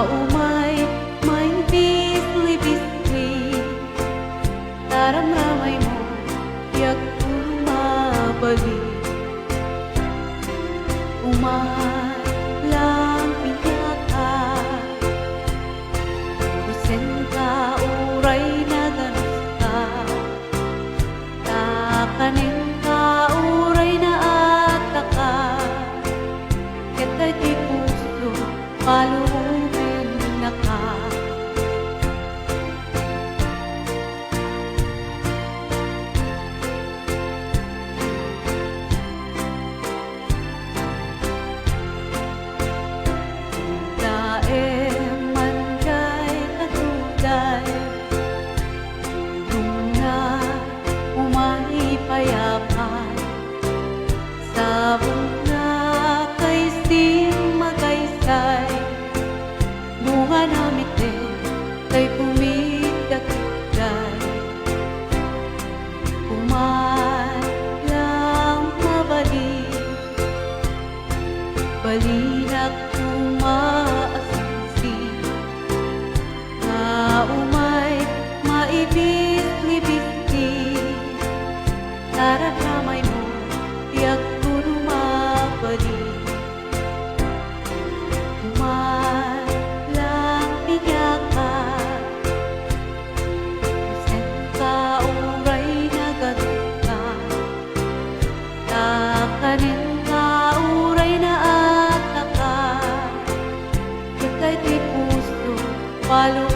umay may bisli-bisli, naramramay mo tiyak bumabalik. Umay lang pinaka, urusin ka uray na ganos ka, takanin ka uray na ataka, kita'y di puso palubin na ka. Payapan sabong na kay magaysay, bunga namit din kay pumigdagday. Umalang mabalik, balinak umaasinsi, na umay maibisli-bisli, naramay mo tiyak ko lumabalik. Umalang tiyak ka, usen ka uray na ganon ka, takanin ka uray na ataka, kita'y di puso palo